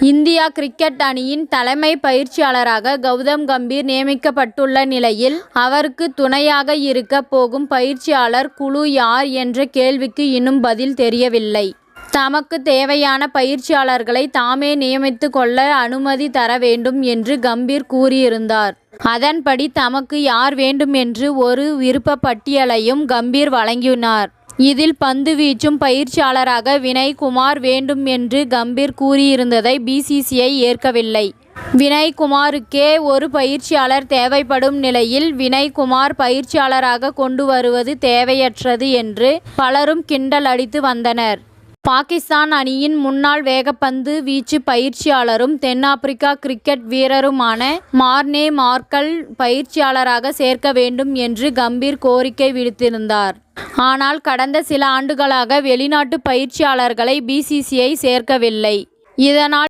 India cricket அணியின் தலைமை பயிற்சியாளராக கவுதம் கம்பீர் நியமிக்கப்பட்டுள்ள நிலையில், அவருக்கு துணையாக இருக்க போகும் பயிற்சியாளர் குழு யார் என்ற கேள்விக்கு இன்னும் பதில் தெரியவில்லை. தமக்கு தேவையான பயிற்சியாளர்களை தாமே நியமித்துக் கொள்ள அனுமதி தர வேண்டும் என்று கம்பீர் கூறியிருந்தார். அதன்படி தமக்கு யார் வேண்டும் என்று ஒரு விருப்ப பட்டியலையும் கம்பீர் வழங்கினார். இதில் பந்து வீச்சும் பயிற்சியாளராக வினய் குமார் வேண்டும் என்று கம்பீர் கூறியிருந்ததை BCCI ஏற்கவில்லை. வினய் குமாருக்கே ஒரு பயிற்சியாளர் தேவைப்படும் நிலையில், வினய் குமார் பயிற்சியாளராக கொண்டு வருவது தேவையற்றது என்று பலரும் கிண்டல் அடித்து வந்தனர். பாகிஸ்தான் அணியின் முன்னாள் வேகப்பந்து வீச்சு பயிற்சியாளரும் தென்னாப்பிரிக்கா கிரிக்கெட் வீரருமான மார்னே மார்கல் பயிற்சியாளராக சேர்க்க வேண்டும் என்று கம்பீர் கோரிக்கை விடுத்திருந்தார். ஆனால் கடந்த சில ஆண்டுகளாக வெளிநாட்டு பயிற்சியாளர்களை BCCI சேர்க்கவில்லை. இதனால்